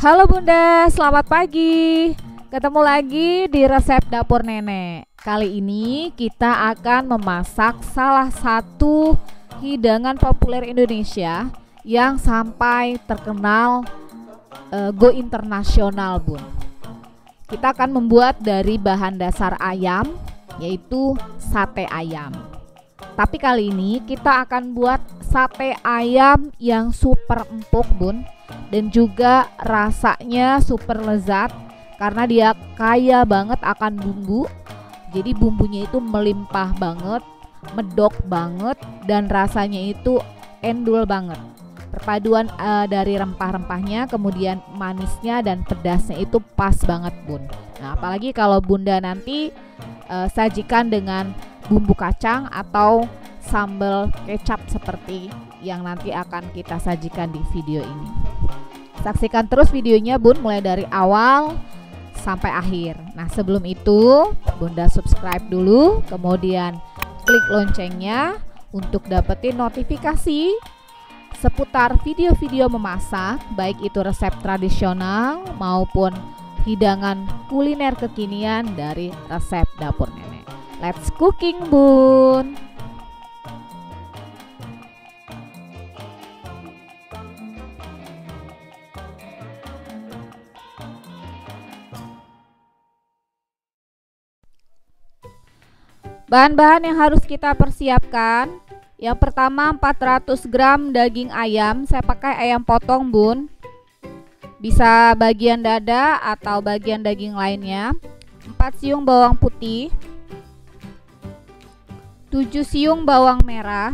Halo Bunda, selamat pagi. Ketemu lagi di resep dapur nenek. Kali ini kita akan memasak salah satu hidangan populer Indonesia yang sampai terkenal go internasional, Bun. Kita akan membuat dari bahan dasar ayam, yaitu sate ayam. Tapi kali ini kita akan buat sate ayam yang super empuk, Bun, dan juga rasanya super lezat karena dia kaya banget akan bumbu. Jadi bumbunya itu melimpah banget, medok banget, dan rasanya itu endul banget. Perpaduan dari rempah-rempahnya, kemudian manisnya dan pedasnya itu pas banget, Bun. Nah, apalagi kalau Bunda nanti sajikan dengan bumbu kacang atau sambal kecap seperti yang nanti akan kita sajikan di video ini. Saksikan terus videonya, Bun, mulai dari awal sampai akhir. Nah, sebelum itu Bunda subscribe dulu, kemudian klik loncengnya untuk dapetin notifikasi seputar video-video memasak, baik itu resep tradisional maupun hidangan kuliner kekinian dari resep dapur nenek. Let's cooking, Bun. Bahan-bahan yang harus kita persiapkan, yang pertama 400 gram daging ayam. Saya pakai ayam potong, Bun. Bisa bagian dada atau bagian daging lainnya. 4 siung bawang putih, 7 siung bawang merah,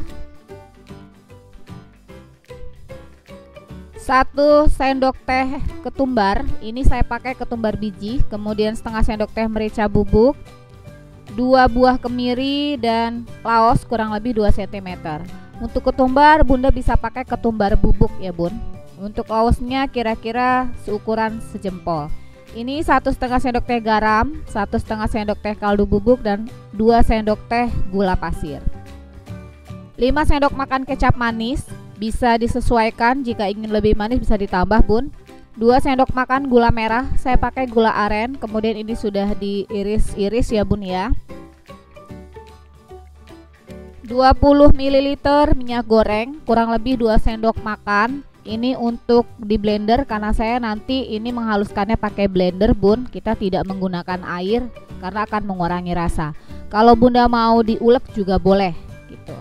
1 sendok teh ketumbar. Ini saya pakai ketumbar biji. Kemudian setengah sendok teh merica bubuk, 2 buah kemiri, dan laos kurang lebih 2 cm. Untuk ketumbar Bunda bisa pakai ketumbar bubuk ya, Bun. Untuk laosnya kira-kira seukuran sejempol. Ini 1,5 sendok teh garam, 1,5 sendok teh kaldu bubuk, dan 2 sendok teh gula pasir. 5 sendok makan kecap manis, bisa disesuaikan, jika ingin lebih manis bisa ditambah, Bun. 2 sendok makan gula merah, saya pakai gula aren, kemudian ini sudah diiris-iris ya, Bun ya. 20 ml minyak goreng, kurang lebih 2 sendok makan. Ini untuk di blender karena saya nanti ini menghaluskannya pakai blender, Bun. Kita tidak menggunakan air karena akan mengurangi rasa. Kalau Bunda mau diulek juga boleh gitu.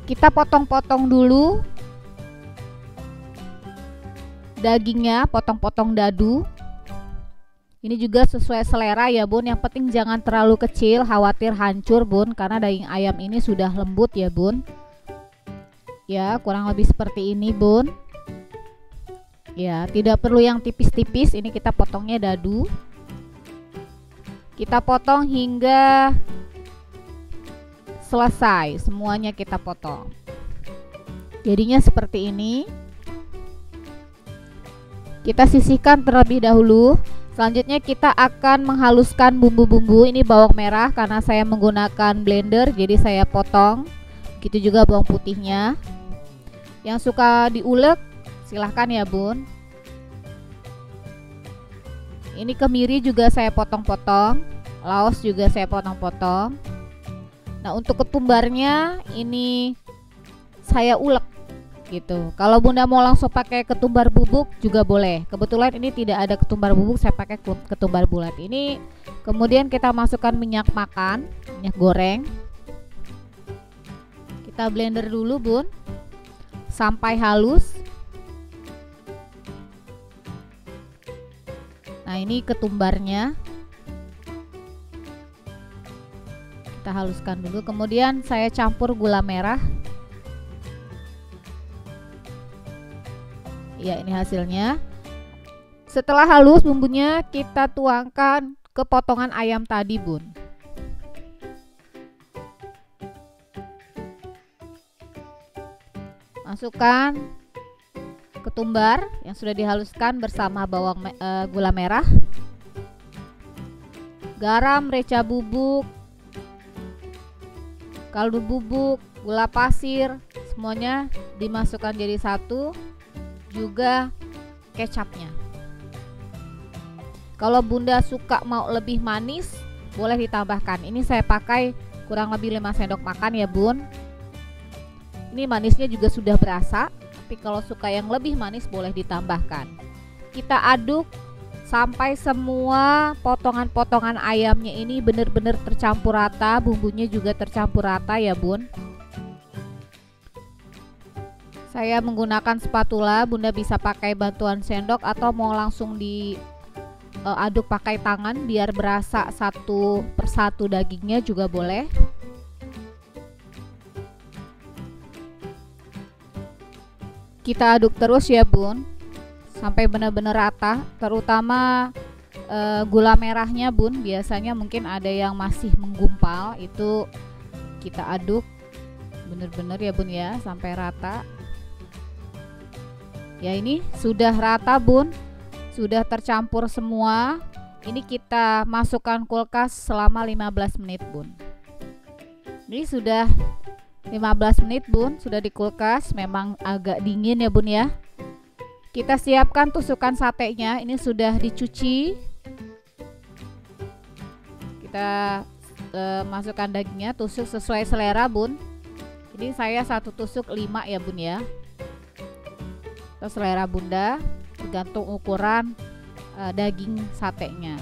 Kita potong-potong dulu dagingnya, potong-potong dadu. Ini juga sesuai selera ya, Bun. Yang penting jangan terlalu kecil, khawatir hancur, Bun, karena daging ayam ini sudah lembut ya, Bun. Ya, kurang lebih seperti ini, Bun. Ya, tidak perlu yang tipis-tipis. Ini kita potongnya dadu. Kita potong hingga selesai, semuanya kita potong. Jadinya seperti ini. Kita sisihkan terlebih dahulu. Selanjutnya kita akan menghaluskan bumbu-bumbu. Ini bawang merah karena saya menggunakan blender, jadi saya potong. Begitu juga bawang putihnya. Yang suka diulek silahkan ya, Bun. Ini kemiri juga saya potong-potong, laos juga saya potong-potong. Nah, untuk ketumbarnya ini saya ulek gitu. Kalau Bunda mau langsung pakai ketumbar bubuk juga boleh. Kebetulan ini tidak ada ketumbar bubuk, saya pakai ketumbar bulat. Ini kemudian kita masukkan minyak makan, minyak goreng. Kita blender dulu, Bun, sampai halus. Nah, ini ketumbarnya. Kita haluskan dulu. Kemudian saya campur gula merah. Ya, ini hasilnya. Setelah halus bumbunya, kita tuangkan ke potongan ayam tadi, Bun. Masukkan ketumbar yang sudah dihaluskan bersama gula merah, garam, merica bubuk, kaldu bubuk, gula pasir, semuanya dimasukkan jadi satu, juga kecapnya. Kalau Bunda suka mau lebih manis, boleh ditambahkan. Ini saya pakai kurang lebih 5 sendok makan ya Bun. Ini manisnya juga sudah berasa, tapi kalau suka yang lebih manis boleh ditambahkan. Kita aduk sampai semua potongan-potongan ayamnya ini benar-benar tercampur rata, bumbunya juga tercampur rata ya Bun. Saya menggunakan spatula, Bunda bisa pakai bantuan sendok atau mau langsung diaduk pakai tangan biar berasa satu persatu dagingnya juga boleh. Kita aduk terus ya Bun, sampai benar-benar rata, terutama gula merahnya Bun. Biasanya mungkin ada yang masih menggumpal, itu kita aduk benar-benar ya Bun ya, sampai rata. Ya ini sudah rata Bun, sudah tercampur semua. Ini kita masukkan kulkas selama 15 menit Bun. Ini sudah 15 menit Bun, sudah di kulkas, memang agak dingin ya Bun ya. Kita siapkan tusukan satenya, ini sudah dicuci. Kita masukkan dagingnya, tusuk sesuai selera Bun. Ini saya satu tusuk 5 ya Bun ya. Terus selera Bunda, tergantung ukuran daging satenya.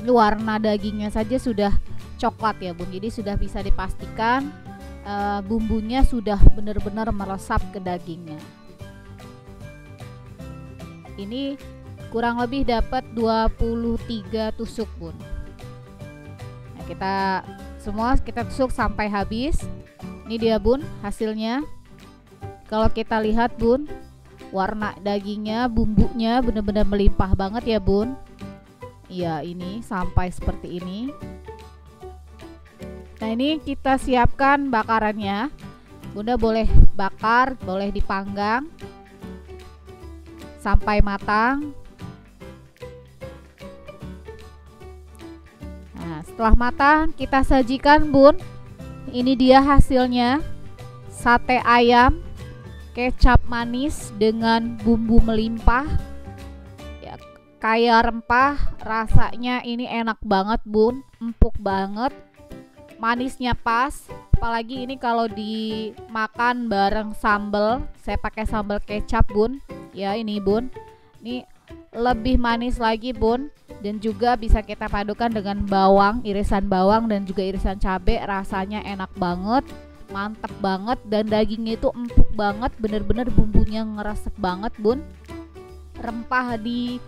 Ini warna dagingnya saja sudah coklat ya Bun, jadi sudah bisa dipastikan bumbunya sudah benar-benar meresap ke dagingnya. Ini kurang lebih dapat 23 tusuk Bun. Nah, kita tusuk sampai habis. Ini dia Bun hasilnya. Kalau kita lihat Bun, warna dagingnya, bumbunya benar-benar melimpah banget ya Bun. Iya, ini sampai seperti ini. Nah, ini kita siapkan bakarannya. Bunda boleh bakar, boleh dipanggang sampai matang. Nah, setelah matang kita sajikan Bun. Ini dia hasilnya, sate ayam kecap manis dengan bumbu melimpah ya, kaya rempah. Rasanya ini enak banget Bun, empuk banget, manisnya pas. Apalagi ini kalau dimakan bareng sambal, saya pakai sambal kecap Bun ya ini Bun. Ini lebih manis lagi Bun, dan juga bisa kita padukan dengan bawang, irisan bawang dan juga irisan cabai. Rasanya enak banget, mantep banget, dan dagingnya itu empuk banget, bener-bener bumbunya ngeresep banget Bun. Rempah di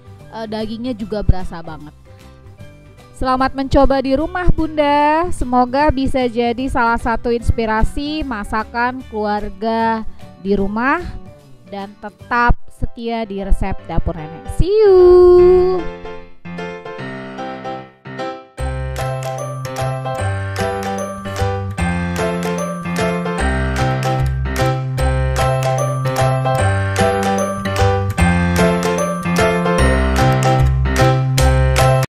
dagingnya juga berasa banget. Selamat mencoba di rumah Bunda, semoga bisa jadi salah satu inspirasi masakan keluarga di rumah, dan tetap setia di resep Dapur Nenek. See you.